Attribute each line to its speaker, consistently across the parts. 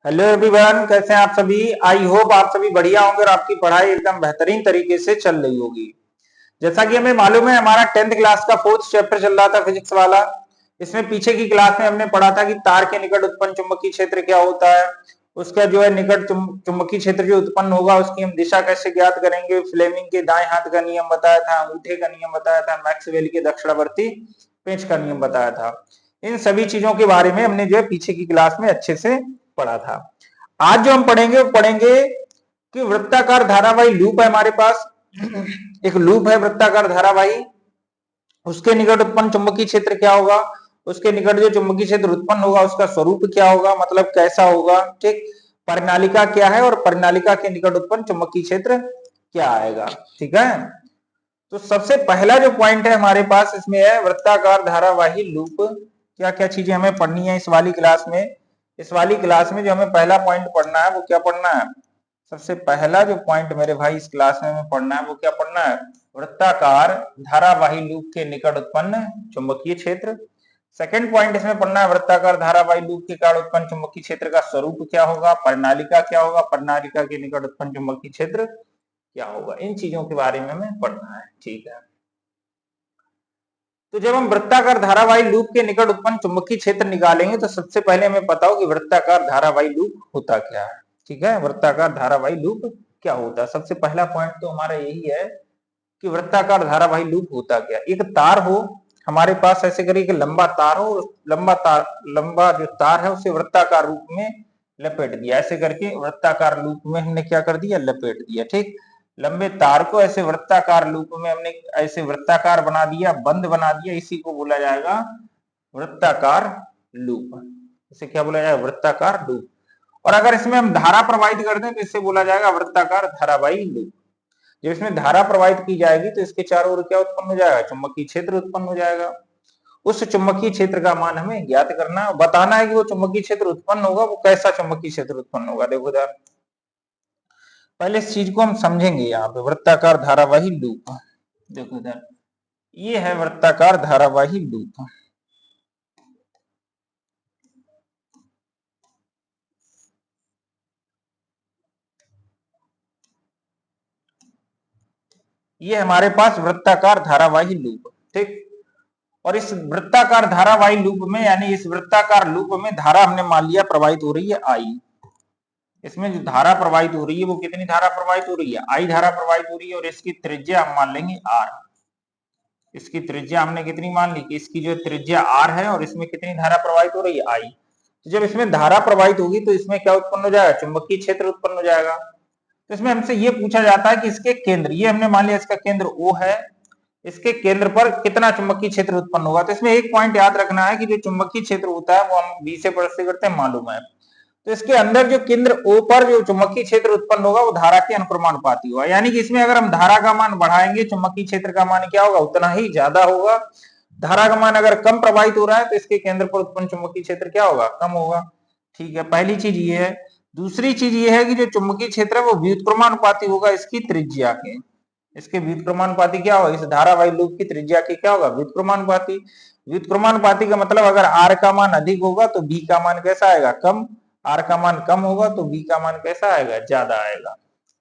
Speaker 1: Hello everyone, कैसे हैं आप सभी। आई होप आप सभी बढ़िया होंगे और आपकी पढ़ाई एकदम बेहतरीन तरीके से चल रही होगी। जैसा कि हमें मालूम है, हमारा 10th क्लास का 4th चैप्टर चल रहा था फिजिक्स वाला। इसमें पीछे की क्लास में हमने पढ़ा था कि तार के निकट उत्पन्न चुंबकीय क्षेत्र क्या होता है। उसका जो है निकट चुंबकीय क्षेत्र जो उत्पन्न होगा उसकी हम दिशा कैसे ज्ञात करेंगे। फ्लेमिंग के दाएं हाथ का नियम बताया था, अंगूठे का नियम बताया था, मैक्सवेल के दक्षिणावर्ती पेंच का नियम बताया था। इन सभी चीजों के बारे में हमने जो है पीछे की क्लास में अच्छे से पढ़ा था। आज जो हम पढ़ेंगे वो पढ़ेंगे कि वृत्ताकार धारावाही लूप है हमारे पास। एक लूप है वृत्ताकार धारावाही, उसके निकट उत्पन्न चुंबकीय क्षेत्र क्या होगा, उसके निकट जो चुंबकीय क्षेत्र उत्पन्न होगा उसका स्वरूप क्या होगा, मतलब कैसा होगा। ठीक, परिनालिका क्या है और परिनालिका के निकट उत्पन्न चुंबकीय क्षेत्र क्या आएगा। ठीक है, तो सबसे पहला जो पॉइंट है हमारे पास इसमें है वृत्ताकार धारावाही लूप। क्या क्या चीजें हमें पढ़नी है इस वाली क्लास में। इस वाली क्लास में जो हमें पहला पॉइंट पढ़ना है वो क्या पढ़ना है। सबसे पहला जो पॉइंट मेरे भाई इस क्लास में हमें पढ़ना है वो क्या पढ़ना है, वृत्ताकार धारावाही लूप के निकट उत्पन्न चुंबकीय क्षेत्र। सेकंड पॉइंट इसमें पढ़ना है वृत्ताकार धारावाही लूप के कारण उत्पन्न चुंबकीय क्षेत्र का स्वरूप क्या होगा, परिनालिका क्या होगा, परिनालिका के निकट उत्पन्न चुंबकीय क्षेत्र क्या होगा। इन चीजों के बारे में हमें पढ़ना है। ठीक है, तो जब हम वृत्ताकार धारावाही लूप के निकट उत्पन्न चुंबकीय क्षेत्र निकालेंगे तो सबसे पहले हमें पता हो कि वृत्ताकार धारावाही लूप होता क्या है। ठीक है, वृत्ताकार धारावाही लूप क्या होता है। सबसे पहला पॉइंट तो हमारा यही है कि वृत्ताकार धारावाही लूप होता क्या। एक तार हो हमारे पास, ऐसे करिए कि लंबा तार हो, लंबा जो तार है उसे वृत्ताकार रूप में लपेट दिया। ऐसे करके वृत्ताकार लूप में हमने क्या कर दिया, लपेट दिया। ठीक, लंबे तार को ऐसे वृत्ताकार लूप में हमने ऐसे वृत्ताकार बना दिया, बंद बना दिया, इसी को बोला जाएगा वृत्ताकार लूप। इसे क्या बोला जाएगा, वृत्ताकार लूप। और अगर इसमें हम धारा प्रवाहित कर दें तो इससे बोला जाएगा वृत्ताकार धारावाही लूप। जब इसमें धारा प्रवाहित की जाएगी तो इसके चारों ओर क्या उत्पन्न हो जाएगा, चुंबकीय क्षेत्र उत्पन्न हो जाएगा। उस चुंबकीय क्षेत्र का मान हमें ज्ञात करना, बताना है कि वो चुंबकीय क्षेत्र उत्पन्न होगा वो कैसा चुंबकीय क्षेत्र उत्पन्न होगा। देखो इधर पहले इस चीज को हम समझेंगे। यहाँ पे वृत्ताकार धारावाही लूप, देखो इधर ये है वृत्ताकार धारावाही लूप। ये हमारे पास वृत्ताकार धारावाही लूप। ठीक, और इस वृत्ताकार धारावाही लूप में यानी इस वृत्ताकार लूप में धारा हमने मान लिया प्रवाहित हो रही है आई। इसमें जो धारा प्रवाहित हो रही है वो कितनी धारा प्रवाहित हो रही है, आई धारा प्रवाहित हो रही है। और इसकी त्रिज्या हम मान लेंगे आर। इसकी त्रिज्या हमने कितनी मान ली कि इसकी जो त्रिज्या आर है और इसमें कितनी धारा प्रवाहित हो रही है, आई। तो जब इसमें धारा प्रवाहित होगी तो इसमें क्या उत्पन्न हो जाएगा, चुंबकीय क्षेत्र उत्पन्न हो जाएगा। तो इसमें हमसे ये पूछा जाता है कि इसके केंद्र, ये हमने मान लिया इसका केंद्र O है, इसके केंद्र पर कितना चुंबकीय क्षेत्र उत्पन्न होगा। तो इसमें एक पॉइंट याद रखना है कि जो चुंबकीय क्षेत्र होता है वो हम बी से प्रश्न करते हैं, मालूम है। तो इसके अंदर जो केंद्र O पर जो चुंबकीय क्षेत्र उत्पन्न होगा वो धारा के अनुक्रमानुपाती होगा। यानी कि इसमें अगर हम धारा का मान बढ़ाएंगे चुंबकीय क्षेत्र का मान क्या होगा, उतना ही ज्यादा होगा। धारा का मान अगर कम प्रवाहित हो रहा है तो इसके केंद्र पर उत्पन्न चुंबकीय क्षेत्र क्या होगा, कम होगा। ठीक है, पहली चीज ये है। दूसरी चीज ये है कि जो चुंबकीय क्षेत्र है वो व्युत्क्रमानुपाती होगा इसकी त्रिज्या के। इसके व्युत्क्रमानुपाती क्या होगा, इस धारावाही लूप की त्रिज्या के क्या होगा, व्युत्क्रमानुपाती। व्युत्क्रमानुपाती का मतलब अगर आर का मान अधिक होगा तो बी का मान कैसा आएगा, कम। आर का मान कम होगा तो बी का मान कैसा आएगा, ज्यादा आएगा।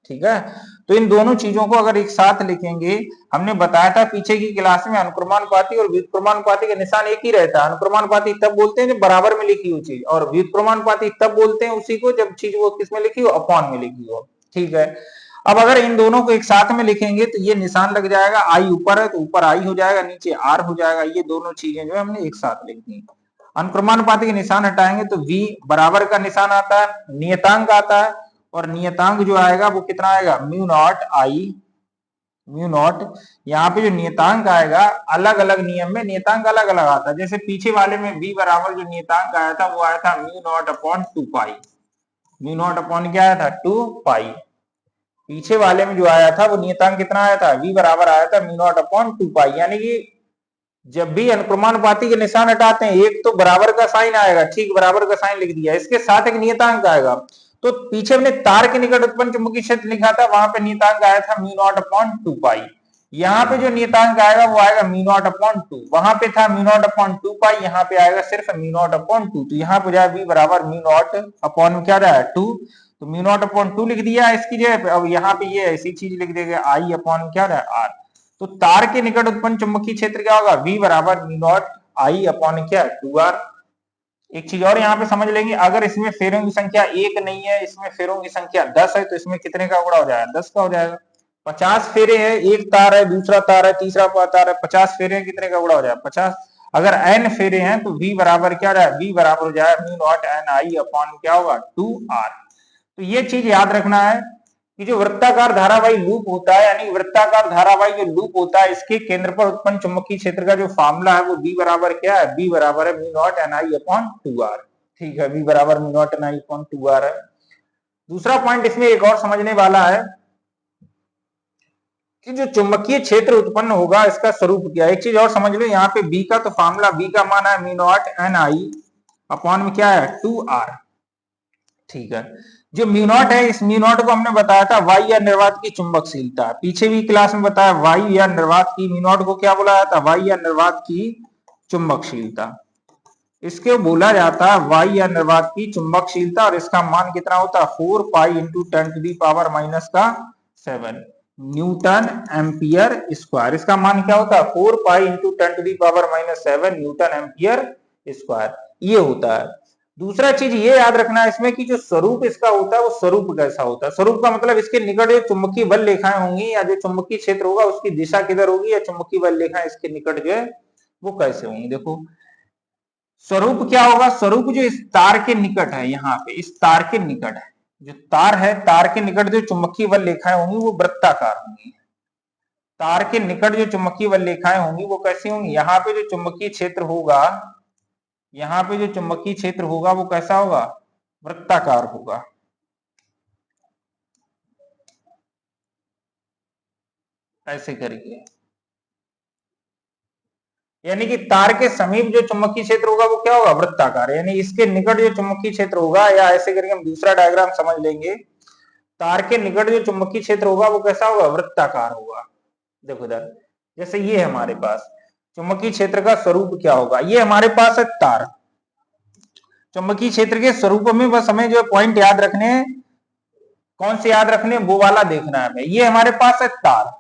Speaker 1: ठीक है, तो इन दोनों चीजों को अगर एक साथ लिखेंगे, हमने बताया था पीछे की क्लास में अनुक्रमानुपाती और व्युत्क्रमानुपाती का निशान एक ही रहता है। अनुक्रमानुपाती तब बोलते हैं जब बराबर में लिखी हुई चीज, और व्युत्क्रमानुपाती तब बोलते हैं उसी को जब चीज वो किसमें लिखी हो, अपॉन में लिखी हो। ठीक है, अब अगर इन दोनों को एक साथ में लिखेंगे तो ये निशान लग जाएगा, आई ऊपर है तो ऊपर आई हो जाएगा, नीचे आर हो जाएगा। ये दोनों चीजें जो है हमने एक साथ लिख दी। अनुक्रमानुपाती के निशान हटाएंगे तो v बराबर का निशान आता है, नियतांक आता है, और नियतांक जो आएगा वो कितना आएगा, mu not I, mu naught. यहाँ पे जो नियतांक आएगा अलग अलग नियम में नियतांक अलग अलग आता है। जैसे पीछे वाले में v बराबर जो नियतांक आया था वो आया था म्यू नॉट अपॉन 2 पाई। म्यू नॉट अपॉन क्या आया था, 2 पाई। पीछे वाले में जो आया था वो नियतांक कितना आया था, v बराबर आया था म्यू नॉट अपॉन 2 पाई। यानी कि जब भी अनुक्रमानुपाती के निशान हटाते हैं एक तो बराबर का साइन आएगा, ठीक बराबर का साइन लिख दिया, इसके साथ एक नियतांक आएगा। तो पीछे हमने तार के निकट उत्पन्न चुंबकीय क्षेत्र लिखा था, वहां पे नियतांक आया था म्यू नॉट अपॉन 2 पाई। यहाँ पे जो नियतांक आएगा वो आएगा म्यू नॉट अपॉन 2, वहां पे था म्यू नॉट अपॉन 2 पाई, यहाँ पे आएगा सिर्फ म्यू नॉट अपॉन 2, तो यहाँ पे जाए v बराबर म्यू नॉट अपॉन क्या रहा है 2, तो म्यू नॉट अपॉन 2 लिख दिया इसकी जगह पे। अब यहाँ पे ये ऐसी चीज लिख देंगे आई अपॉन क्या रहा है r, तो तार के निकट उत्पन्न चुंबकीय क्षेत्र क्या होगा v बराबर म्यू नॉट आई अपॉन क्या 2r। एक चीज और यहाँ पे समझ लेंगे, अगर इसमें फेरों की संख्या 1 नहीं है, इसमें फेरों की संख्या 10 है, तो इसमें कितने का गुणा हो जाएगा 10 का हो जाएगा। 50 फेरे है, एक तार है, दूसरा तार है, तीसरा तार है, 50 फेरे हैं, कितने का गुणा हो जाएगा 50। अगर n फेरे हैं तो v बराबर क्या रहा है, v बराबर हो जाएगा mu not an I upon क्या होगा 2r। तो ये चीज याद रखना है कि जो वृत्ताकार धारावाही लूप होता है, यानी वृत्ताकार धारावाही जो लूप होता है, इसके केंद्र पर उत्पन्न चुंबकीय क्षेत्र का जो फार्मूला है वो v बराबर क्या है, v बराबर है mu not an I upon 2r। ठीक है, v बराबर mu not an I upon 2r है। दूसरा पॉइंट इसमें एक और समझने वाला है कि जो चुंबकीय क्षेत्र उत्पन्न होगा इसका स्वरूप क्या है। एक चीज और समझ लो, यहाँ पे b का तो फार्मूला, b का मान है mu not an I upon में क्या है 2r। ठीक है, जो म्यू नॉट है, इस म्यू नॉट को हमने बताया था वायु या निर्वात की चुंबकशीलता, पीछे भी क्लास में बताया वायु या निर्वात की, म्यू नॉट को क्या बोला जाता है, वायु या निर्वात की चुंबकशीलता। इसके बोला जाता है वायु या निर्वात की चुंबकशीलता, और इसका मान कितना होता है 4 pi into 10 to the power minus का 7 न्यूटन एम्पियर स्क्वायर। इसका मान क्या होता है 4 pi into 10 to the power minus 7 newton ampere square, ये होता है। दूसरा चीज ये याद रखना है इसमें कि जो स्वरूप इसका होता है वो स्वरूप कैसा होता है। स्वरूप का मतलब इसके निकट जो चुंबकीय बल रेखाएं होंगी या जो चुंबकीय क्षेत्र होगा उसकी दिशा किधर होगी, या चुंबकीय बल रेखाएं इसके निकट जो है वो कैसे होंगी। देखो स्वरूप क्या होगा, स्वरूप जो इस तार के निकट है, यहाँ पे इस तार के निकट है, जो तार है, तार के निकट जो चुंबकीय बल रेखाएं होंगी वो वृत्ताकार होंगी। तार के निकट जो चुंबकीय बल रेखाएं होंगी वो कैसी होंगी, यहाँ पे जो चुंबकीय क्षेत्र होगा, यहाँ पे जो चुंबकीय क्षेत्र होगा वो कैसा होगा, वृत्ताकार होगा। ऐसे करके, यानी कि तार के समीप जो चुंबकीय क्षेत्र होगा वो क्या होगा, वृत्ताकार, यानी इसके निकट जो चुंबकीय क्षेत्र होगा, या ऐसे करके हम दूसरा डायग्राम समझ लेंगे, तार के निकट जो चुंबकीय क्षेत्र होगा वो कैसा होगा, वृत्ताकार होगा। देखो इधर, जैसे ये है हमारे पास चुंबकीय क्षेत्र का स्वरूप क्या होगा, ये हमारे पास है तार। चुंबकीय क्षेत्र के स्वरूप में बस हमें जो पॉइंट याद रखने हैं, कौन से याद रखने, वो वाला देखना है हमें। ये हमारे पास है तार,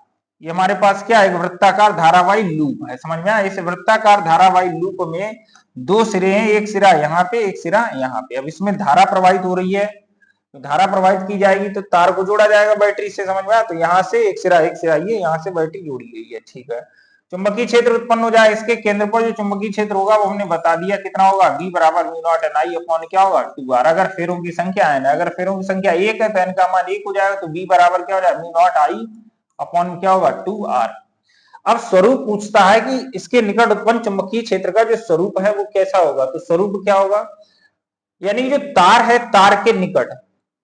Speaker 1: ये हमारे पास क्या है, एक वृत्ताकार धारावाही लूप है, समझ में आया। इस वृत्ताकार धारावाही लूप में दो सिरे हैं, एक सिरा यहाँ पे, एक सिरा यहाँ पे। अब इसमें धारा प्रवाहित हो रही है, तो धारा प्रवाहित की जाएगी तो तार को जोड़ा जाएगा बैटरी से, समझ में आया। तो यहाँ से एक सिरा ये यहाँ से बैटरी जोड़ी गई है। ठीक है, चुंबकीय क्षेत्र उत्पन्न हो जाए, इसके केंद्र पर जो चुंबकीय क्षेत्र होगा वो हमने बता दिया कितना होगा, v बराबर mu not an I upon क्या होगा 2r। अगर फेरों की संख्या है ना, अगर फेरों की संख्या 1 है तो n का मान 1 हो जाएगा, तो v बराबर क्या हो जाएगा म्यू नॉट आई अपॉन क्या होगा 2r। अब स्वरूप पूछता है कि इसके निकट उत्पन्न चुंबकीय क्षेत्र का जो स्वरूप है वो कैसा होगा, तो स्वरूप क्या होगा, यानी जो तार है, तार के निकट,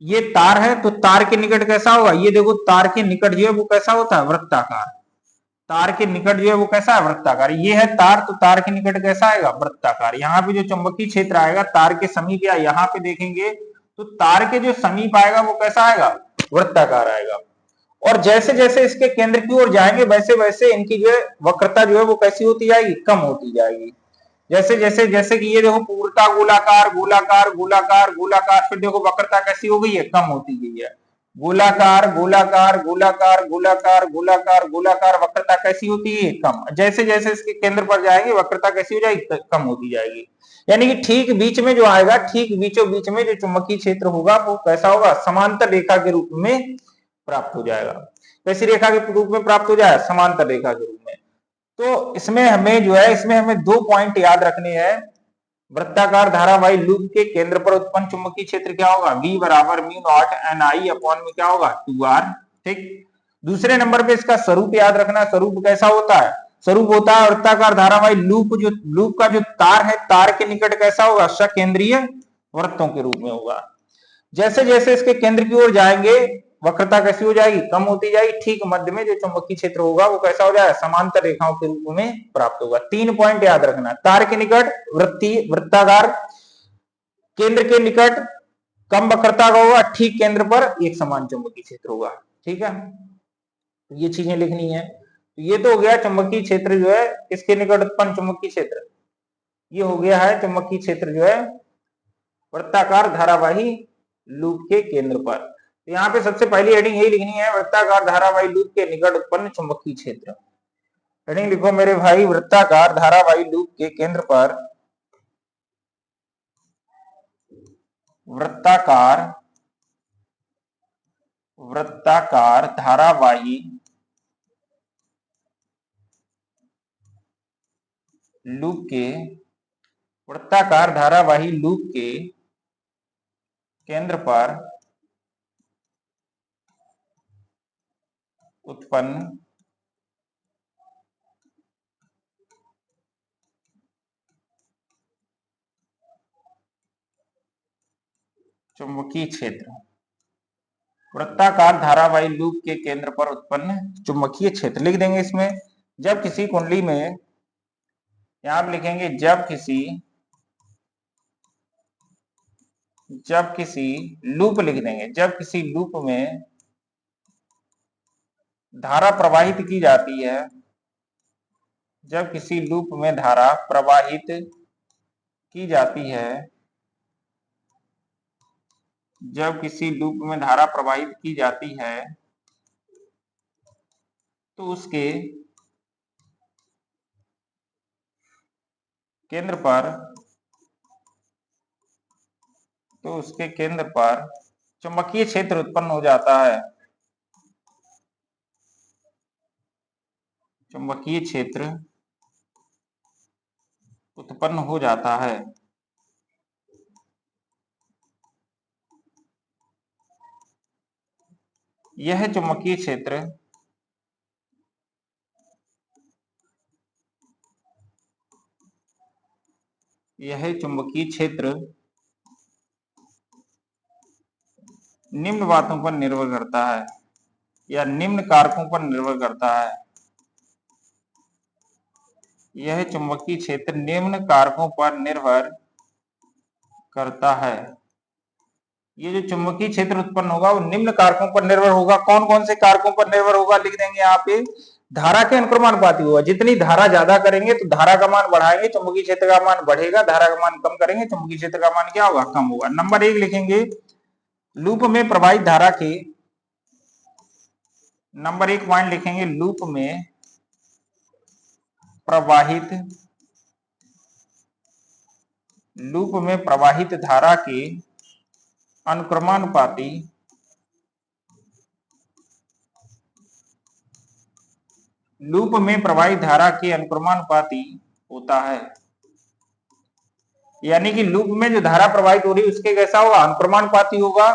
Speaker 1: ये तार है तो तार के निकट कैसा होगा, ये देखो तार के निकट जो है वो कैसा होता है, वृत्ताकार। तार के निकट जो है वो कैसा है, वृत्ताकार। ये है तार, तो तार के निकट कैसा आएगा, वृत्ताकार। यहाँ पे जो चुंबकीय क्षेत्र आएगा तार के समीप, या यहाँ पे देखेंगे तो तार के जो समीप आएगा वो कैसा आएगा, वृत्ताकार आएगा। और जैसे जैसे इसके केंद्र की ओर जाएंगे वैसे वैसे इनकी जो है वक्रता जो है वो कैसी होती जाएगी, कम होती जाएगी। जैसे जैसे जैसे कि ये देखो पूर्णता गोलाकार गोलाकार गोलाकार गोलाकार, फिर देखो वक्रता कैसी हो गई है, कम होती गई है। गोलाकार गोलाकार गोलाकार गोलाकार गोलाकार गोलाकार, वक्रता कैसी होती है, कम। जैसे जैसे इसके केंद्र पर जाएंगे वक्रता कैसी हो जाएगी, कम होती जाएगी। यानी कि ठीक बीच में जो आएगा, ठीक बीचों बीच में जो चुंबकीय क्षेत्र होगा वो कैसा होगा, समांतर रेखा के रूप में प्राप्त हो जाएगा। कैसी रेखा के रूप में प्राप्त हो जाएगा, समांतर रेखा के रूप में। तो इसमें हमें जो है, इसमें हमें दो पॉइंट याद रखने हैं। वृत्ताकार धारावाही लूप के केंद्र पर उत्पन्न चुंबकीय क्षेत्र क्या होगा, v बराबर mu not an I upon में क्या होगा 2r। ठीक, दूसरे नंबर पे इसका स्वरूप याद रखना। स्वरूप कैसा होता है, स्वरूप होता है वृत्ताकार धारावाही लूप, जो लूप का जो तार है, तार के निकट कैसा होगा, सकेंद्रीय वृत्तों के रूप में होगा। जैसे जैसे इसके केंद्र की ओर जाएंगे वक्रता कैसी हो जाएगी, कम होती जाएगी। ठीक मध्य में जो चुंबकीय क्षेत्र होगा वो कैसा हो जाएगा, समांतर रेखाओं के रूप में प्राप्त होगा। 3 पॉइंट याद रखना, तार के निकट वृत्ताकार, केंद्र के निकट कम वक्रता का होगा, ठीक केंद्र पर एक समान चुंबकीय क्षेत्र होगा। ठीक है, ये चीजें लिखनी है। तो ये तो हो गया चुंबकीय क्षेत्र जो है किसके निकट उत्पन्न चुंबकीय क्षेत्र, ये हो गया है चुंबकीय क्षेत्र जो है वृत्ताकार धारावाही लूप के केंद्र पर। तो यहाँ पे सबसे पहली हेडिंग यही लिखनी है, वृत्ताकार धारावाही लूप के निकट उत्पन्न चुंबकीय क्षेत्र। हेडिंग लिखो मेरे भाई, वृत्ताकार धारावाही लूप के केंद्र पर वृत्ताकार धारावाही लूप के केंद्र पर उत्पन्न चुंबकीय क्षेत्र। वृत्ताकार धारावाही लूप के केंद्र पर उत्पन्न चुंबकीय क्षेत्र लिख देंगे इसमें। जब किसी कुंडली में, यहां आप लिखेंगे जब किसी लूप लिख देंगे, जब किसी लूप में धारा प्रवाहित की जाती है, जब किसी लूप में धारा प्रवाहित की जाती है, जब किसी लूप में धारा प्रवाहित की जाती है तो उसके केंद्र पर चुंबकीय क्षेत्र उत्पन्न हो जाता है। चुंबकीय क्षेत्र उत्पन्न हो जाता है। यह चुंबकीय क्षेत्र निम्न बातों पर निर्भर करता है या निम्न कारकों पर निर्भर करता है। यह चुंबकीय क्षेत्र निम्न कारकों पर निर्भर करता है। ये जो चुंबकीय क्षेत्र उत्पन्न होगा वो निम्न कारकों पर निर्भर होगा। कौन कौन से कारकों पर निर्भर होगा लिख देंगे यहाँ पे। धारा के अनुक्रमानुपाती होगा। जितनी धारा ज्यादा करेंगे तो धारा का मान बढ़ाएंगे, चुंबकीय क्षेत्र का मान बढ़ेगा। धारा का मान कम करेंगे, चुंबकीय क्षेत्र का मान क्या होगा, कम होगा। नंबर 1 लिखेंगे, लूप में प्रवाहित धारा के, नंबर 1 पॉइंट लिखेंगे, लूप में प्रवाहित धारा के अनुक्रमानुपाती होता है। यानी कि लूप में जो धारा प्रवाहित हो रही है उसके कैसा होगा, अनुक्रमानुपाती होगा।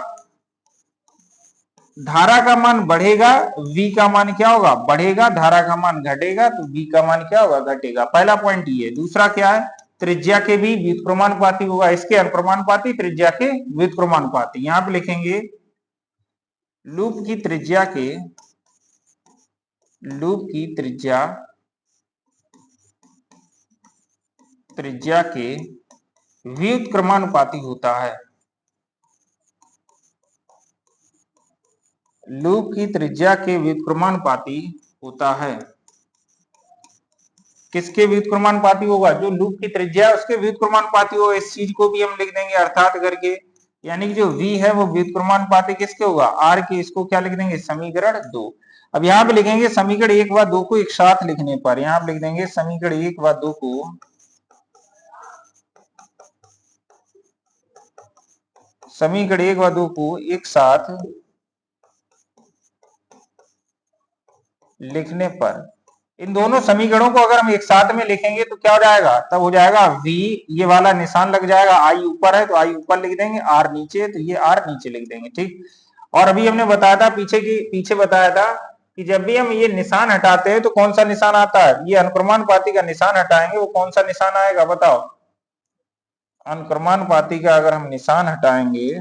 Speaker 1: धारा का मान बढ़ेगा, v का मान क्या होगा, बढ़ेगा। धारा का मान घटेगा तो v का मान क्या होगा, घटेगा। पहला पॉइंट ये। दूसरा क्या है, त्रिज्या के भी व्युत्क्रमानुपाती होगा। इसके अनुक्रमानुपाती, त्रिज्या के व्युत्क्रमानुपाती। यहां पे लिखेंगे लूप की त्रिज्या के व्युत्क्रमानुपाती होता है। लूप की त्रिज्या के व्युत्क्रमानुपाती होता है। किसके व्युत्क्रमानुपाती होगा, जो लूप की त्रिज्या है उसके व्युत्क्रमानुपाती होगा। इस चीज को भी हम लिख देंगे अर्थात करके। यानी कि जो v है वो व्युत्क्रमानुपाती किसके होगा, r के। इसको क्या लिख देंगे, समीकरण 2। अब यहाँ पे लिखेंगे समीकरण 1 व 2 को एक साथ लिखने पर, यहाँ पे लिख देंगे समीकरण 1 व 2 को एक साथ लिखने पर, इन दोनों समीकरणों को अगर हम एक साथ में लिखेंगे तो क्या हो जाएगा, तब हो जाएगा v, ये वाला निशान लग जाएगा। i ऊपर है तो i ऊपर लिख देंगे, r नीचे है तो ये r नीचे लिख देंगे। ठीक। और अभी हमने बताया था पीछे बताया था कि जब भी हम ये निशान हटाते हैं तो कौन सा निशान आता है, ये अनुक्रमानुपाती का निशान हटाएंगे, वो कौन सा निशान आएगा बताओ। अनुक्रमानुपाती का अगर हम निशान हटाएंगे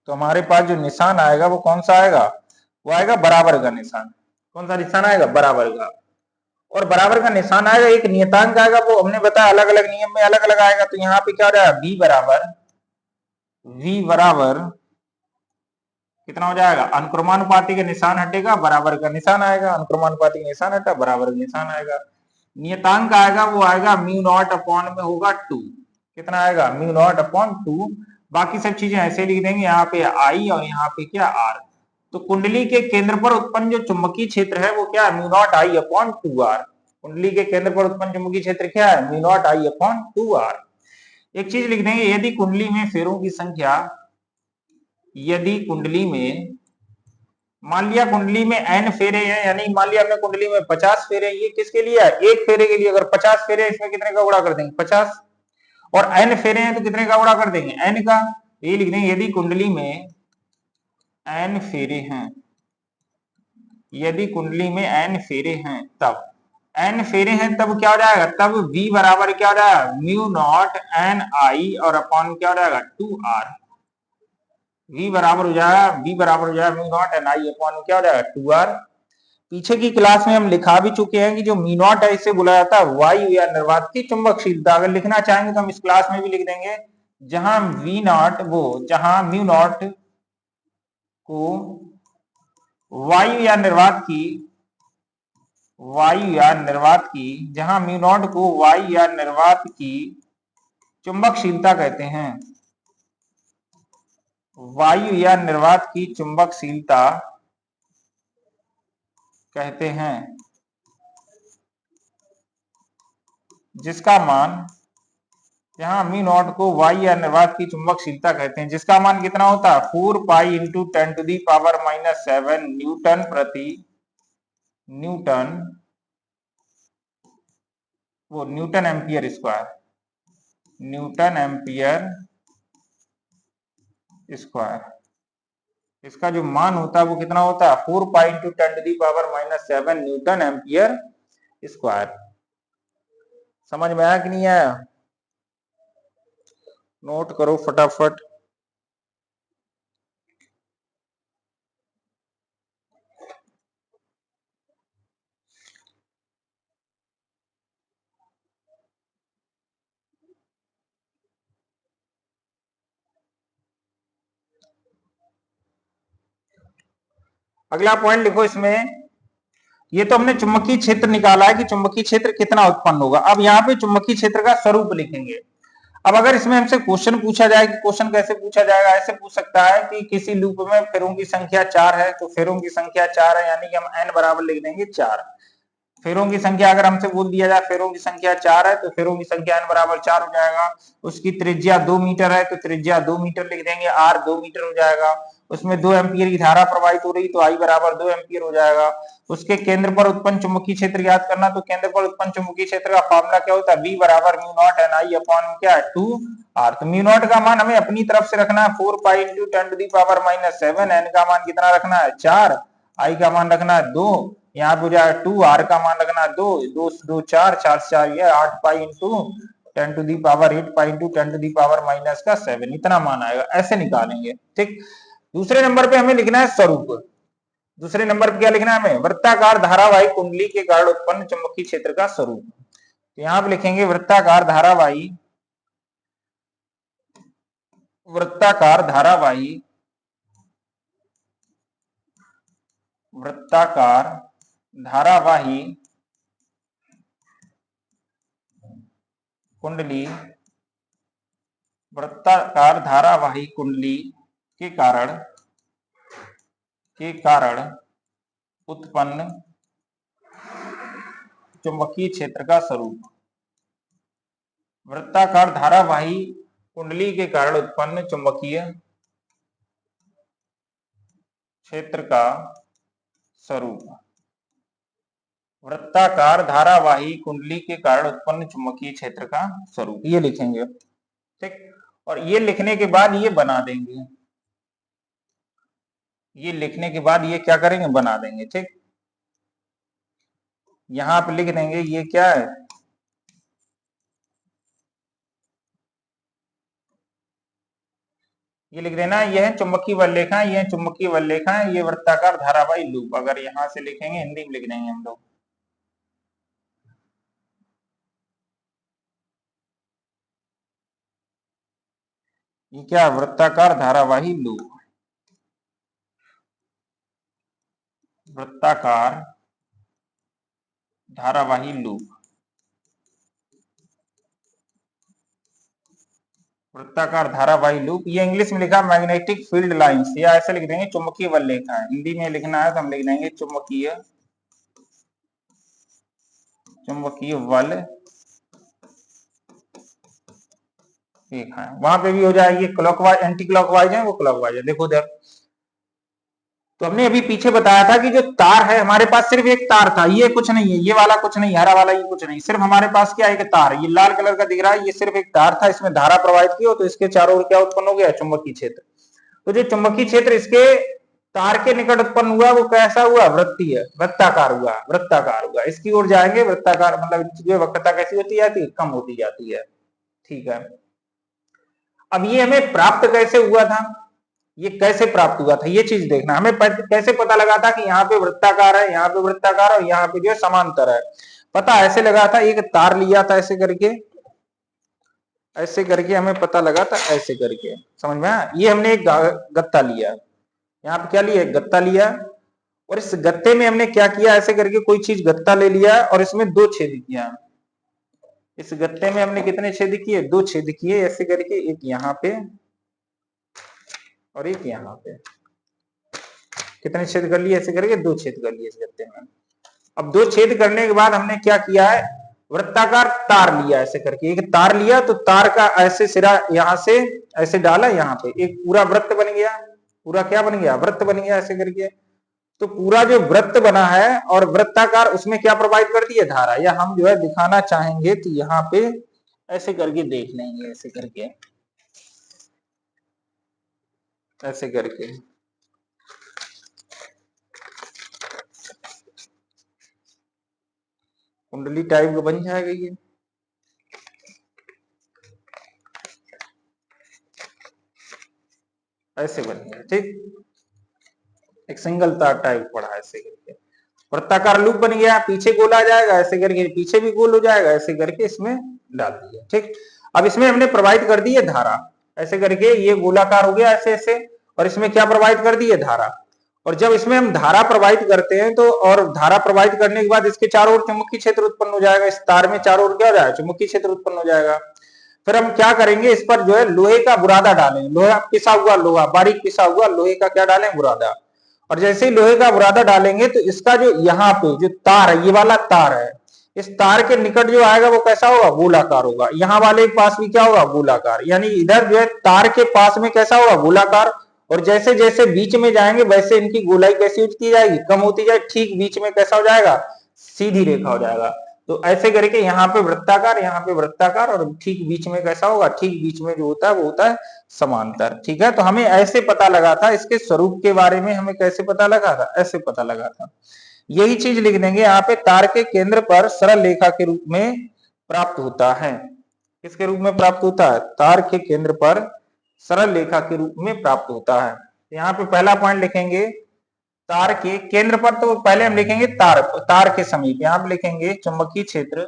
Speaker 1: तो हमारे पास जो निशान आएगा वो कौन सा आएगा, वो आएगा बराबर का निशान। कौन सा निशान आएगा, बराबर का। और बराबर का निशान आएगा, एक नियतांक आएगा, वो हमने बताया अलग अलग नियम में अलग अलग आएगा। तो यहाँ पे क्या हो जाएगा, v बराबर कितना हो जाएगा, अनुक्रमानुपाती का निशान हटेगा, बराबर का निशान आएगा, अनुक्रमानुपाती का निशान हटा, बराबर का निशान आएगा। नियतांक आएगा वो आएगा म्यू नॉट अपॉन में होगा 2, कितना आएगा, म्यू नॉट अपॉन 2। बाकी सब चीजें ऐसे लिख देंगे, यहाँ पे आई और यहाँ पे क्या, आर। तो कुंडली के केंद्र पर उत्पन्न जो चुंबकीय क्षेत्र है वो क्या है, mu not I upon 2r। कुंडली के केंद्र पर उत्पन्न चुंबकीय क्षेत्र क्या है, mu not I upon 2r। एक चीज लिख देंगे, यदि कुंडली में फेरों की संख्या, यदि कुंडली में, मान लिया कुंडली में n फेरे हैं, यानी मान लिया हमने कुंडली में 50 फेरे, ये किसके लिए है, एक फेरे के लिए। अगर 50 फेरे हैं, इसमें कितने का गुणा कर देंगे, 50। और n फेरे हैं तो कितने का गुणा कर देंगे, n का। ये लिख देंगे, यदि कुंडली में n फेरे हैं, यदि कुंडली में n फेरे हैं, तब n फेरे हैं तब क्या हो जाएगा, तब v बराबर क्या हो जाएगा, म्यू नॉट n आई और अपॉन क्या हो जाएगा 2r। v बराबर हो जाएगा, v बराबर हो जाएगा म्यू नॉट n आई अपॉन क्या हो जाएगा 2r। पीछे की क्लास में हम लिखा भी चुके हैं कि जो म्यू नॉट है इसे बुलाया जाता है वायु या निर्वात की चुंबकशीलता। अगर लिखना चाहेंगे तो हम इस क्लास में भी लिख देंगे, जहां v नॉट वो, जहां म्यू नॉट को वायु या निर्वात की, वायु या निर्वात की, जहां म्यू नॉट को वायु या निर्वात की चुंबकशीलता कहते हैं, वायु या निर्वात की चुंबकशीलता कहते हैं, जिसका मान, जहां म्यू नॉट को वायु या निर्वात की चुंबकशीलता कहते हैं, जिसका मान कितना होता है 4 पाई इंटू 10⁻⁻⁷ न्यूटन प्रति न्यूटन, वो Newton ampere square, Newton ampere square. इसका जो मान होता है वो कितना होता है 4 pi into 10⁻⁻⁷ Newton ampere square. समझ में आया कि नहीं आया, नोट करो फटाफट। अगला पॉइंट लिखो इसमें, ये तो हमने चुंबकीय क्षेत्र निकाला है कि चुंबकीय क्षेत्र कितना उत्पन्न होगा। अब यहाँ पे चुंबकीय क्षेत्र का स्वरूप लिखेंगे। अब अगर इसमें हमसे क्वेश्चन पूछा जाए कि क्वेश्चन कैसे पूछा जाएगा, ऐसे पूछ सकता है कि किसी लूप में फेरों की संख्या 4 है, तो फेरों की संख्या 4 है, यानी कि हम n बराबर लिख देंगे 4। फेरों की संख्या अगर हमसे बोल दिया जाए फेरों की संख्या 4 है, तो फेरों की संख्या n बराबर 4 हो जाएगा। उसकी त्रिज्या 2 मीटर है, तो त्रिज्या 2 मीटर लिख देंगे, r 2 मीटर हो जाएगा। उसमें 2 एम्पियर की धारा प्रवाहित हो रही, तो I बराबर 2 एम्पियर हो जाएगा। उसके केंद्र पर उत्पन्न चुंबकीय क्षेत्र याद करना, तो केंद्र पर उत्पन्न चुंबकीय क्षेत्र का फॉर्मूला क्या होता है, V बराबर mu not an I upon क्या है 2r। तो म्यू नॉट का मान हमें अपनी तरफ से रखना है 4 पाई इंटू 10⁻⁷, n का मान कितना रखना है 4, I का मान रखना है 2, यहाँ पे जाएगा 2, r का मान रखना है 2, 2 2 4 4 4 ये 8 पाई इंटू 10⁸ पाई इंटू 10⁻⁻⁷, इतना मान आएगा। ऐसे निकालेंगे, ठीक। दूसरे नंबर पे हमें लिखना है स्वरूप। दूसरे नंबर पे क्या लिखना है हमें, वृत्ताकार धारावाही कुंडली के कारण उत्पन्न चुंबकीय क्षेत्र का स्वरूप। तो यहाँ पे लिखेंगे वृत्ताकार धारावाही, वृत्ताकार धारावाही, वृत्ताकार धारावाही कुंडली, वृत्ताकार धारावाही कुंडली के कारण उत्पन्न चुंबकीय क्षेत्र का स्वरूप। वृत्ताकार धारावाही कुंडली के कारण उत्पन्न चुंबकीय क्षेत्र का स्वरूप। वृत्ताकार धारावाही कुंडली के कारण उत्पन्न चुंबकीय क्षेत्र का स्वरूप, ये लिखेंगे, ठीक। और ये लिखने के बाद ये बना देंगे, ये लिखने के बाद ये क्या करेंगे, बना देंगे, ठीक। यहां पे लिख देंगे ये क्या है, ये लिख देना, ये है चुंबकीय वलरेखा, ये है चुंबकीय वलरेखा, ये वृत्ताकार धारावाही लूप। अगर यहां से लिखेंगे, हिंदी में लिख देंगे हम लोग, ये क्या वृत्ताकार धारावाही लूप। वृत्ताकार धारावाही लूप। वृत्ताकार धारावाही लूप, ये इंग्लिश में लिखा मैग्नेटिक फील्ड लाइंस, या ऐसे लिख देंगे चुंबकीय बल रेखा है। हिंदी में लिखना है तो हम लिख देंगे चुंबकीय बल रेखा है। वहां पे भी हो जाएगी क्लॉकवाइज, एंटी क्लॉकवाइज है, वो क्लॉकवाइज है। देखो इधर तो हमने अभी पीछे बताया था कि जो तार है हमारे पास सिर्फ एक तार था, ये कुछ नहीं है, ये वाला कुछ नहीं, हरा वाला ये कुछ नहीं, सिर्फ हमारे पास क्या है, एक तार। ये लाल कलर का दिख रहा है, ये सिर्फ एक तार था, इसमें धारा प्रवाहित की हो तो इसके चारों ओर क्या उत्पन्न हो गया, चुंबकीय क्षेत्र। तो जो चुंबकीय क्षेत्र इसके तार के निकट उत्पन्न हुआ वो कैसा हुआ, वृत्तीय, वृत्ताकार हुआ, वृत्ताकार हुआ। इसकी ओर जाएंगे वृत्ताकार, मतलब जो वक्रता कैसी होती जाती है, कम होती जाती है। ठीक है, अब ये हमें प्राप्त कैसे हुआ था, ये कैसे प्राप्त हुआ था, ये चीज देखना। हमें कैसे पता लगा था कि यहाँ पे वृत्ताकार है, यहाँ पे वृत्ताकार और यहाँ पे जो है समांतर है। पता ऐसे लगा था, एक तार लिया था ऐसे करके, ऐसे करके हमें पता लगा था, ऐसे करके, समझ में आया। ये हमने एक गत्ता लिया, यहाँ पे क्या लिया, एक गत्ता लिया, और इस गत्ते में हमने क्या किया, ऐसे करके कोई चीज गत्ता ले लिया और इसमें दो छेद किया। इस गत्ते में हमने कितने छेद किए, दो छेद किए ऐसे करके, एक यहाँ पे और एक यहाँ पे। कितने छेद कर लिए, ऐसे करके दो छेद कर लिए इस गत्ते में। अब दो छेद करने के बाद हमने क्या किया है, वृत्ताकार तार लिया, ऐसे करके एक तार लिया, तो तार का ऐसे सिरा यहां से ऐसे डाला, यहाँ पे एक पूरा वृत्त बन गया, पूरा क्या बन गया, वृत्त बन गया ऐसे करके। तो पूरा जो वृत्त बना है और वृत्ताकार, उसमें क्या प्रोवाइड कर दी है, धारा। या हम जो है दिखाना चाहेंगे तो यहाँ पे ऐसे करके देख लेंगे, ऐसे करके, ऐसे करके कुंडली टाइप का बन जाएगा ये। ऐसे बन गया, ठीक, एक सिंगल तार टाइप पड़ा है, ऐसे करके वृत्ताकार लूप बन गया। पीछे गोल आ जाएगा ऐसे करके, पीछे भी गोल हो जाएगा ऐसे करके, इसमें डाल दिया, ठीक। अब इसमें हमने प्रोवाइड कर दी है धारा, ऐसे करके ये गोलाकार हो गया ऐसे ऐसे, और इसमें क्या प्रोवाइड कर दी है, धारा। और जब इसमें हम धारा प्रोवाइड करते हैं तो, और धारा प्रोवाइड करने के बाद इसके चारों ओर चुंबकीय क्षेत्र उत्पन्न हो जाएगा, इस तार में चारों ओर क्या हो जाएगा, चुंबकीय क्षेत्र उत्पन्न हो जाएगा। फिर हम क्या करेंगे, इस पर जो है लोहे का बुरादा डालें, लोहा पिसा हुआ, लोहा बारीक पिसा हुआ लोहे का क्या डालें, बुरादा। और जैसे ही लोहे का बुरादा डालेंगे तो इसका जो यहाँ पे जो तार है, ये वाला तार है, इस तार के निकट जो आएगा वो कैसा होगा, गोलाकार होगा। यहाँ वाले के पास भी क्या होगा, गोलाकार। यानी इधर जो है तार के पास में कैसा होगा, गोलाकार। और जैसे जैसे बीच में जाएंगे वैसे इनकी गोलाई कैसी होती जाएगी, कम होती जाए, ठीक बीच में कैसा हो जाएगा, सीधी रेखा हो जाएगा। तो ऐसे करके यहाँ पे वृत्ताकार, यहाँ पे वृत्ताकार, और ठीक बीच में कैसा होगा, ठीक बीच में जो होता है वो होता है समांतर। ठीक है, तो हमें ऐसे पता लगा था, इसके स्वरूप के बारे में हमें कैसे पता लगा था, ऐसे पता लगा था। यही चीज लिख देंगे यहाँ पे, तार के केंद्र पर सरल रेखा के रूप में प्राप्त होता है। किसके रूप में प्राप्त होता है, तार के केंद्र पर सरल रेखा के रूप में प्राप्त होता है। यहाँ पे पहला पॉइंट लिखेंगे, तार के केंद्र पर, तो पहले हम लिखेंगे तार के समीप, यहाँ पे लिखेंगे चुंबकीय क्षेत्र,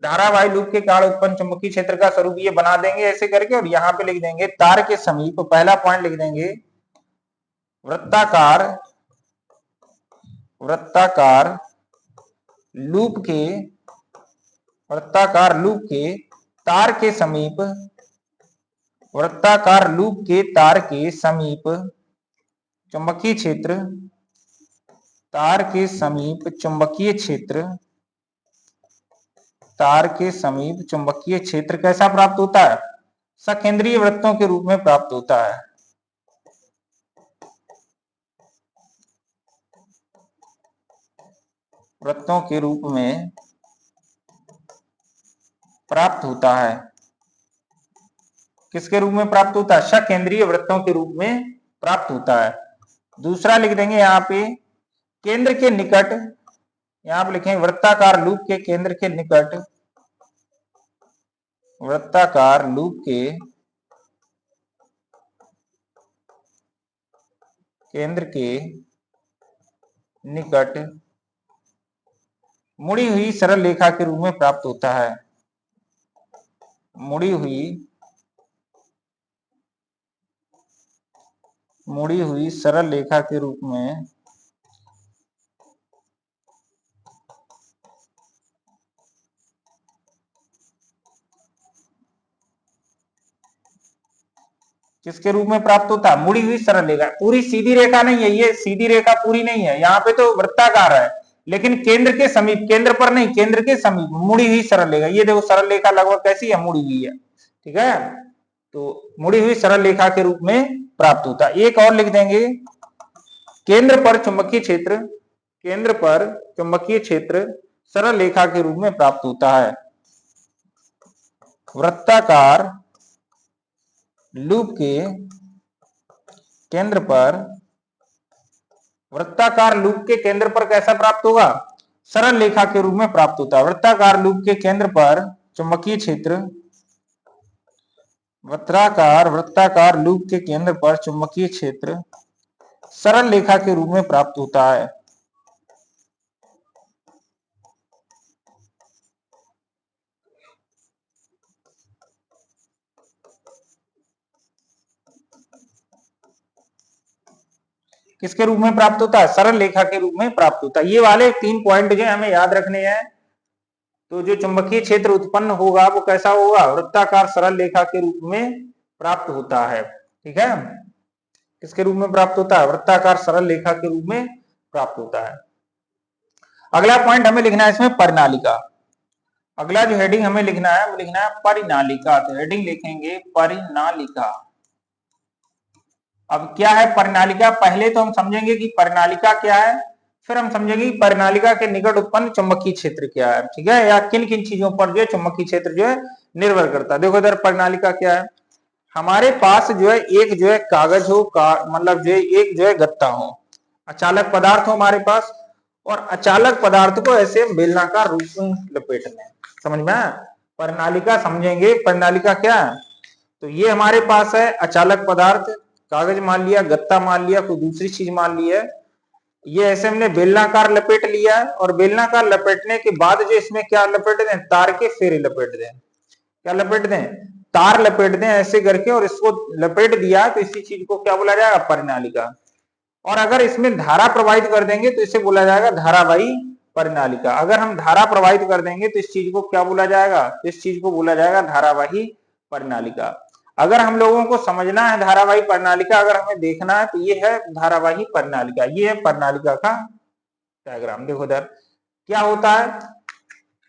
Speaker 1: धारावाही लूप के कारण उत्पन्न चुंबकीय क्षेत्र का स्वरूप ये बना देंगे ऐसे करके, और यहाँ पे लिख देंगे तार के समीप, पहला पॉइंट लिख देंगे वृत्ताकार, वृत्ताकार लूप के, वृत्ताकार लूप के तार के समीप, वृत्ताकार लूप के तार के समीप चुंबकीय क्षेत्र, तार के समीप चुंबकीय क्षेत्र, तार के समीप चुंबकीय क्षेत्र कैसा प्राप्त होता है, सकेंद्रीय वृत्तों के रूप में प्राप्त होता है। वृत्तों के रूप में प्राप्त होता है। किसके रूप में प्राप्त होता है, सकेंद्रीय वृत्तों के रूप में प्राप्त होता है। दूसरा लिख देंगे यहाँ पे, केंद्र के निकट, यहाँ पे लिखेंगे वृत्ताकार लूप के केंद्र के निकट, वृत्ताकार लूप के केंद्र के निकट मुड़ी हुई सरल रेखा के रूप में प्राप्त होता है। मुड़ी हुई सरल रेखा के रूप में किसके रूप में प्राप्त होता है? मुड़ी हुई सरल रेखा। पूरी सीधी रेखा नहीं है, ये सीधी रेखा पूरी नहीं है, यहाँ पे तो वृत्ताकार है, लेकिन केंद्र के समीप, केंद्र पर नहीं, केंद्र के समीप मुड़ी हुई सरल रेखा। ये देखो सरल रेखा लगभग कैसी है? मुड़ी हुई है, ठीक है। तो मुड़ी हुई सरल रेखा के रूप में प्राप्त होता है। एक और लिख देंगे, केंद्र पर चुंबकीय क्षेत्र, केंद्र पर चुंबकीय क्षेत्र सरल रेखा के रूप में प्राप्त होता है। वृत्ताकार लूप के केंद्र पर, वृत्ताकार लूप के केंद्र पर कैसा प्राप्त होगा? सरल रेखा के रूप में प्राप्त होता है। वृत्ताकार लूप के केंद्र पर चुंबकीय क्षेत्र, वृत्ताकार लूप के केंद्र पर चुंबकीय क्षेत्र सरल रेखा के रूप में प्राप्त होता है। किसके रूप में प्राप्त होता है? सरल रेखा के रूप में प्राप्त होता है। ये वाले 3 पॉइंट जो हमें याद रखने हैं। तो जो चुंबकीय क्षेत्र उत्पन्न होगा वो कैसा होगा? वृत्ताकार सरल रेखा के रूप में प्राप्त होता है, ठीक है। किसके रूप में प्राप्त होता है? वृत्ताकार सरल रेखा के रूप में प्राप्त होता है। अगला पॉइंट हमें लिखना है इसमें परिनालिका। अगला जो हेडिंग हमें लिखना है वो लिखना है परिनालिका। तो हेडिंग लिखेंगे परिनालिका। अब क्या है परिनालिका? पहले तो हम समझेंगे कि परिनालिका क्या है, फिर हम समझेंगे कि परिनालिका के निकट उत्पन्न चुंबकीय क्षेत्र क्या है, ठीक है, या किन किन चीजों पर जो है चुंबकीय क्षेत्र जो है निर्भर करता है। देखो इधर परिनालिका क्या है, हमारे पास जो है एक जो है कागज हो, मतलब जो है एक जो है गत्ता हो, अचालक पदार्थ हो हमारे पास, और अचालक पदार्थ को ऐसे बेलनाकार रूप में लपेट लें। समझ में आया? परिनालिका समझेंगे, परिनालिका क्या है। तो ये हमारे पास है अचालक पदार्थ, कागज मान लिया, गत्ता मान लिया, कोई दूसरी चीज मान ली है। ये ऐसे हमने बेलनाकार लपेट लिया है, और बेलनाकार लपेटने के बाद जो इसमें क्या लपेट दें? तार के फेरे लपेट दें। क्या लपेट दें? तार लपेट दें ऐसे करके, और इसको लपेट दिया तो इसी चीज को क्या बोला जाएगा? परिनालिका। और अगर इसमें धारा प्रवाहित कर देंगे तो इसे बोला जाएगा धारावाही परिनालिका। अगर हम धारा प्रवाहित कर देंगे तो इस चीज को क्या बोला जाएगा? इस चीज को बोला जाएगा धारावाही परिनालिका। अगर हम लोगों को समझना है धारावाही परिनालिका, अगर हमें देखना है तो ये है धारावाही परिनालिका, ये है परिनालिका का डायग्राम। देखो इधर क्या होता है,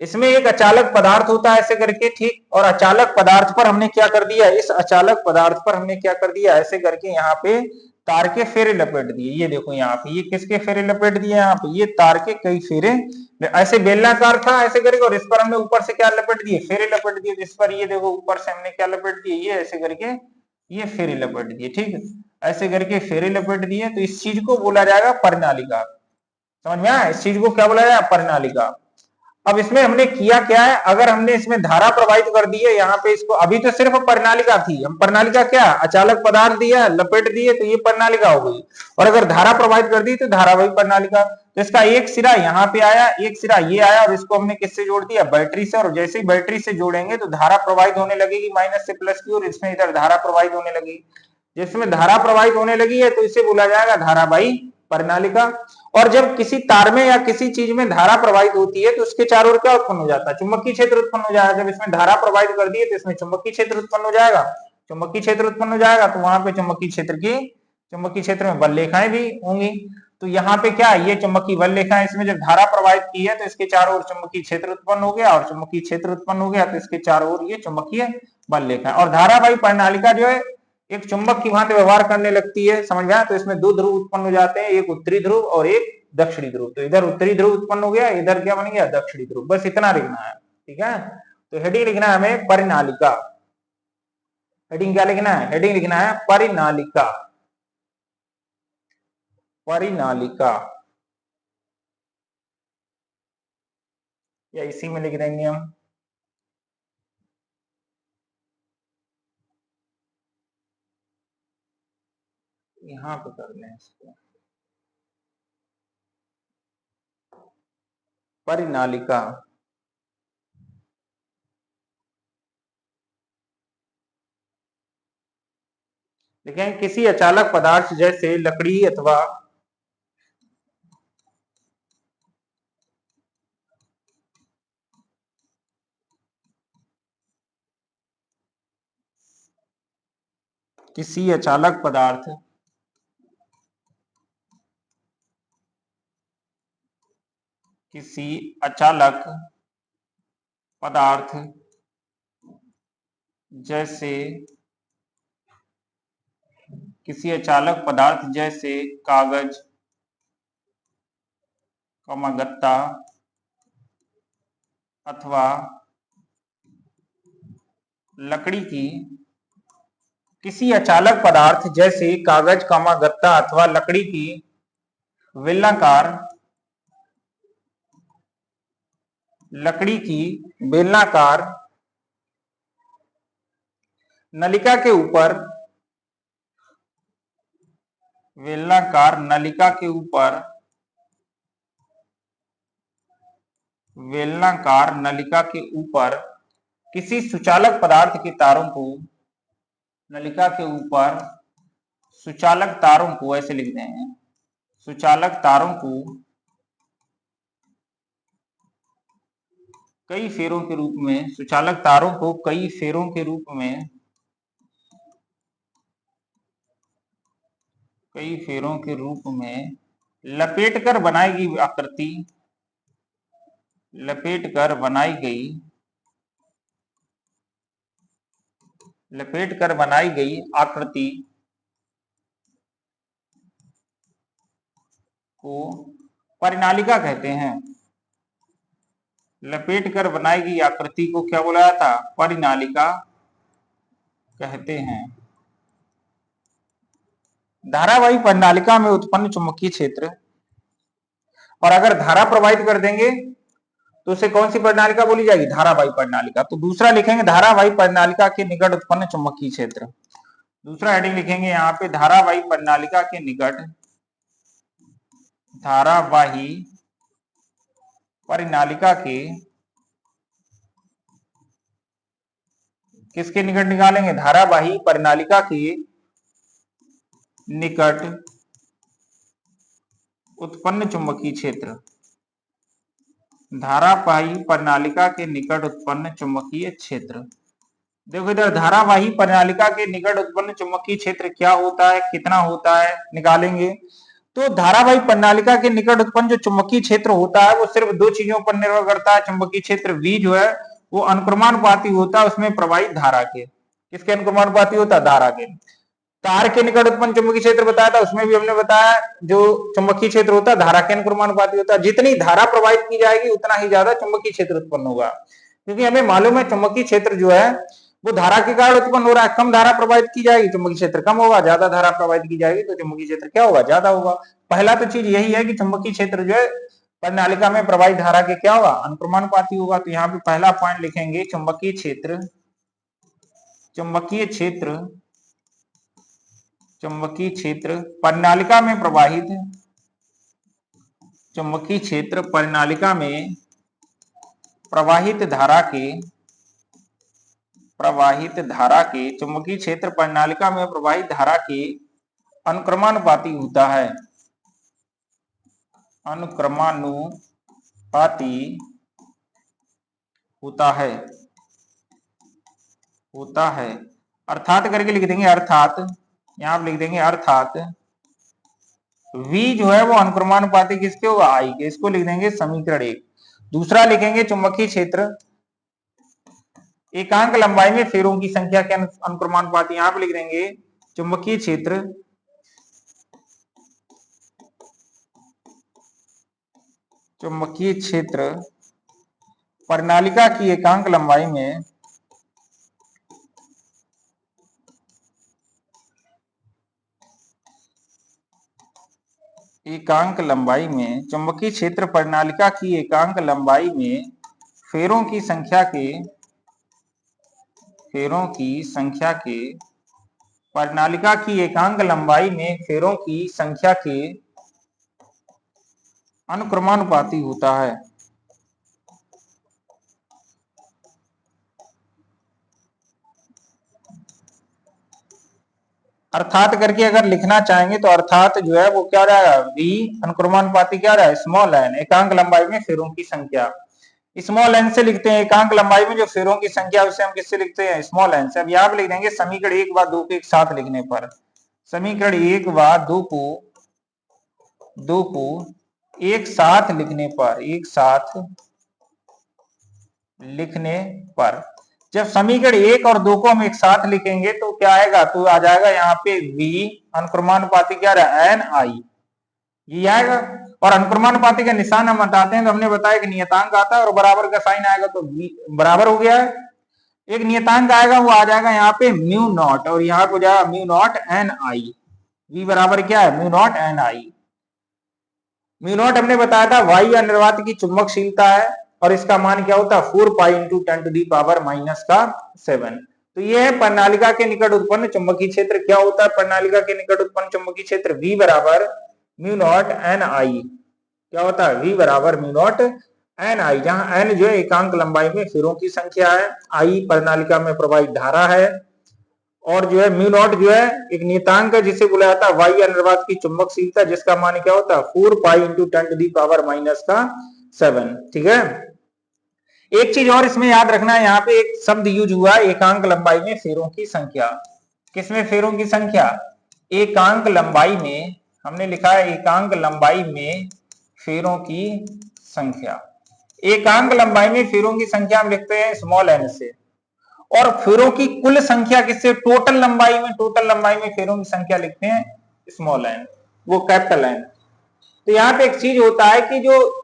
Speaker 1: इसमें एक अचालक पदार्थ होता है ऐसे करके, ठीक, और अचालक पदार्थ पर हमने क्या कर दिया? इस अचालक पदार्थ पर हमने क्या कर दिया? ऐसे करके यहाँ पे तार के फेरे लपेट दिए। ये देखो यहाँ पे ये किसके फेरे लपेट दिए? यहाँ पे ये तार के कई फेरे, ऐसे बेलनाकार था ऐसे करके, और इस पर हमने ऊपर से क्या लपेट दिए? फेरे लपेट दिए। इस पर ये देखो ऊपर से हमने क्या लपेट दिए? ये ऐसे करके ये फेरे लपेट दिए, ठीक, ऐसे करके फेरे लपेट दिए। तो इस चीज को बोला जाएगा परिनालिका। समझ में आया? इस चीज को क्या बोला जाएगा? परिनालिका। अब इसमें हमने किया क्या है, अगर हमने इसमें धारा प्रवाहित कर दी है यहाँ पे, इसको अभी तो सिर्फ परिनालिका थी, हम परिनालिका क्या अचालक पदार्थ दिया लपेट दिए तो ये परिनालिका हो गई, और अगर धारा प्रवाहित कर दी तो धारावाही परिनालिका। तो इसका एक सिरा यहाँ पे आया, एक सिरा ये आया, और इसको हमने किससे जोड़ दिया? बैटरी से। और जैसे ही बैटरी से जोड़ेंगे तो धारा प्रवाहित होने लगेगी माइनस से प्लस की, और इसमें इधर धारा प्रवाहित होने लगेगी। जिसमें धारा प्रवाहित होने लगी है तो इसे बोला जाएगा धारावाही परिनालिका। और जब किसी तार में या किसी चीज में धारा प्रवाहित होती है तो उसके चारों ओर क्या उत्पन्न हो जाता है? चुंबकीय क्षेत्र उत्पन्न हो जाएगा। जब इसमें धारा प्रवाहित कर दी है तो इसमें चुंबकीय क्षेत्र उत्पन्न हो जाएगा। चुंबकीय क्षेत्र उत्पन्न हो जाएगा तो वहां पे चुंबकीय क्षेत्र में बल रेखाएं भी होंगी। तो यहाँ पे क्या है? ये चुंबकीय बल रेखा है, इसमें जब धारा प्रवाहित की है तो इसके चारों ओर चुंबकीय क्षेत्र उत्पन्न हो गया, और चुंबकीय क्षेत्र उत्पन्न हो गया तो इसके चारों ओर ये चुंबकीय बल रेखा है। और धारावाही परिनालिका जो है एक चुंबक की भांति व्यवहार करने लगती है। समझ में आया? तो इसमें दो ध्रुव उत्पन्न हो जाते हैं, एक उत्तरी ध्रुव और एक दक्षिणी ध्रुव। तो इधर उत्तरी ध्रुव उत्पन्न हो गया, इधर क्या बन गया? दक्षिणी ध्रुव। बस इतना लिखना है, ठीक है। तो हेडिंग लिखना है हमें परिनालिका। हेडिंग क्या लिखना है? हेडिंग लिखना है परिनालिका। परिनालिका या इसी में लिख देंगे हम। यहां पे कर लें इसको परिनालिका। देखें किसी अचालक पदार्थ जैसे लकड़ी अथवा किसी अचालक पदार्थ किसी अचालक पदार्थ जैसे किसी अचालक पदार्थ जैसे कागज, गत्ता अथवा लकड़ी की किसी अचालक पदार्थ जैसे कागज, गत्ता अथवा लकड़ी की बेलनाकार नलिका के ऊपर किसी सुचालक पदार्थ के तारों को नलिका के ऊपर सुचालक तारों को ऐसे लिखते हैं, सुचालक तारों को कई फेरों के रूप में, सुचालक तारों को कई फेरों के रूप में लपेटकर बनाई गई आकृति, लपेटकर बनाई गई आकृति को परिनालिका कहते हैं। लपेटकर बनाई गई आकृति को क्या बोला जाता? परिनालिका कहते हैं। धारावाही परिनालिका में उत्पन्न चुंबकीय क्षेत्र, और अगर धारा प्रवाहित कर देंगे तो उसे कौन सी परिनालिका बोली जाएगी? धारावाही परिनालिका। तो दूसरा लिखेंगे धारावाही परिनालिका के निकट उत्पन्न चुंबकीय क्षेत्र। दूसरा हेडिंग लिखेंगे यहाँ पे धारावाही परिनालिका के निकट, धारावाही परिनालिका के किसके निकट निकालेंगे? धारावाही परिनालिका के निकट उत्पन्न चुंबकीय क्षेत्र। धारावाही परिनालिका के निकट उत्पन्न चुंबकीय क्षेत्र। देखो इधर धारावाही परिनालिका के निकट उत्पन्न चुंबकीय क्षेत्र क्या होता है, कितना होता है, निकालेंगे। तो धारावाही परिनालिका के निकट उत्पन्न जो चुंबकीय क्षेत्र होता है वो सिर्फ दो चीजों पर निर्भर करता है। चुंबकीय क्षेत्र V जो है वो अनुक्रमानुपाती होता है उसमें प्रवाहित धारा के। किसके अनुक्रमानुपाती होता है? धारा के। तार के निकट उत्पन्न चुंबकीय क्षेत्र बताया था, उसमें भी हमने बताया जो चुंबकीय क्षेत्र होता है धारा के अनुक्रमानुपाती होता है। जितनी धारा प्रवाहित की जाएगी उतना ही ज्यादा चुंबकीय क्षेत्र उत्पन्न होगा, क्योंकि हमें मालूम है चुंबकीय क्षेत्र जो है वो धारा के कारण उत्पन्न हो रहा है। कम धारा प्रवाहित की जाएगी चुंबकीय क्षेत्र कम होगा, ज्यादा धारा प्रवाहित की जाएगी तो चुंबकीय क्षेत्र क्या होगा? ज्यादा होगा। पहला तो चीज यही है कि चुंबकीय क्षेत्र जो है परिनालिका में प्रवाहित धारा के क्या होगा? अनुक्रमानुपाती होगा। तो यहाँ पे पहला पॉइंट लिखेंगे चुंबकीय क्षेत्र परिनालिका में प्रवाहित, चुंबकीय क्षेत्र परिनालिका में प्रवाहित धारा के चुंबकीय क्षेत्र परिनालिका में प्रवाहित धारा के अनुक्रमानुपाती होता है, अनुक्रमानुपाती होता है। अर्थात करके लिख देंगे, अर्थात यहां लिख देंगे, अर्थात V जो है वो अनुक्रमानुपाती किसके होगा? I के। इसको लिख देंगे समीकरण 1। दूसरा लिखेंगे चुंबकीय क्षेत्र एकांक लंबाई में फेरों की संख्या के अनुक्रमानुपाती। यहां पे लिख देंगे चुंबकीय क्षेत्र परिनालिका की एकांक लंबाई में चुंबकीय क्षेत्र परिनालिका की एकांक लंबाई में फेरों की संख्या के परिनालिका की एकांक लंबाई में फेरों की संख्या के अनुक्रमानुपाती होता है। अर्थात करके अगर लिखना चाहेंगे तो अर्थात जो है वो क्या रहेगा? V अनुक्रमानुपाती क्या रहा है? स्मॉल n, एकांक लंबाई में फेरों की संख्या। स्मॉल एन से लिखते हैं एकांक लंबाई में जो फेरों की संख्या उसे हम किससे लिखते हैं, स्मॉल एन से। अब यहां पे लिख देंगे समीकरण 1 व 2 को एक साथ लिखने पर, समीकरण 1 व 2 को एक साथ लिखने पर, एक साथ लिखने पर, जब समीकरण 1 और 2 को हम एक साथ लिखेंगे तो क्या आएगा, तो आ जाएगा यहाँ पे v अनुक्रमानुपाती क्या रहा एन आई, ये आएगा। और अनुक्रमानुपाती का निशान हम हटाते हैं तो हमने बताया कि नियतांक आता है और बराबर का साइन आएगा तो v बराबर हो गया है। एक नियतांक आएगा वो आ जाएगा यहाँ पे म्यू नॉट, और यहाँ पे जाएगा mu not an I, v बराबर क्या है mu not an I. Mu naught हमने बताया था वायु या निर्वात की चुंबकशीलता है और इसका मान क्या होता है 4 pi into 10 to the power -7। तो ये है प्रणालिका के निकट उत्पन्न चुंबकीय क्षेत्र। क्या होता है प्रणालिका के निकट उत्पन्न चुंबकीय क्षेत्र, v बराबर म्यू नॉट एन आई। क्या होता है v बराबर म्यू नॉट एन आई, जहां n जो है एकांक लंबाई में फेरों की संख्या है, आई प्रणालिका में प्रवाहित धारा है, और जो है म्यू नॉट जो है एक नियतांक है जिसे बुलाया जाता है वायु या निर्वात की चुंबकशीलता, जिसका मान क्या होता है 4 pi into 10 to the power -7। ठीक है। एक चीज और इसमें याद रखना है, यहाँ पे एक शब्द यूज हुआ है एकांक लंबाई में फेरों की संख्या। किसमें फेरों की संख्या, एकांक लंबाई में, हमने लिखा है एकांक लंबाई में फेरों की संख्या। एकांक लंबाई में फेरों की संख्या हम लिखते हैं स्मॉल एन से, और फेरों की कुल संख्या किससे, टोटल लंबाई में, टोटल लंबाई में फेरों की संख्या लिखते हैं स्मॉल एन, वो कैपिटल एन। तो यहाँ पे एक चीज होता है कि जो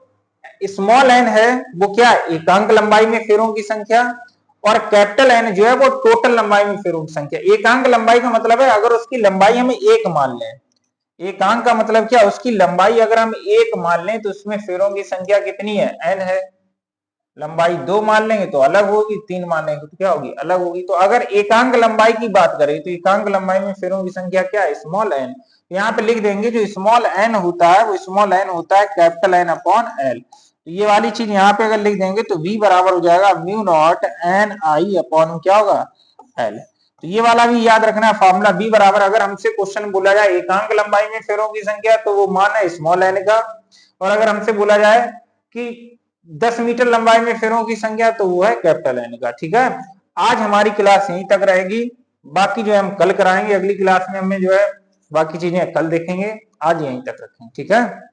Speaker 1: स्मॉल एन है वो क्या, एकांक लंबाई में फेरों की संख्या, और कैपिटल एन जो है वो टोटल लंबाई में फेरों की संख्या। एकांक लंबाई का मतलब है अगर उसकी लंबाई हम एक मान लें, एकांक का मतलब क्या, उसकी लंबाई अगर हम एक मान लें तो उसमें फेरों की संख्या कितनी है, एन है। लंबाई 2 मान लेंगे तो अलग होगी, 3 मान लेंगे तो क्या होगी, अलग होगी। तो अगर एकांक लंबाई की बात करें तो एकांक लंबाई में फेरों की संख्या क्या है, स्मॉल एन। यहाँ पे लिख देंगे जो स्मॉल एन होता है वो स्मॉल एन होता है कैपिटल एन अपॉन एल। तो ये वाली चीज यहाँ पे अगर लिख देंगे तो v बराबर हो जाएगा mu not an I upon क्या होगा एल। तो ये वाला भी याद रखना है फॉर्मूला, v बराबर, अगर हमसे क्वेश्चन बोला जाए एकांक लंबाई में फेरों की संख्या तो वो मान है स्मॉल एन का, और अगर हमसे बोला जाए कि 10 मीटर लंबाई में फेरों की संख्या तो वो है कैपिटल एन का। ठीक है। आज हमारी क्लास यहीं तक रहेगी, बाकी जो है हम कल कराएंगे, अगली क्लास में हमें जो है बाकी चीजें कल देखेंगे, आज यहीं तक रखें। ठीक है।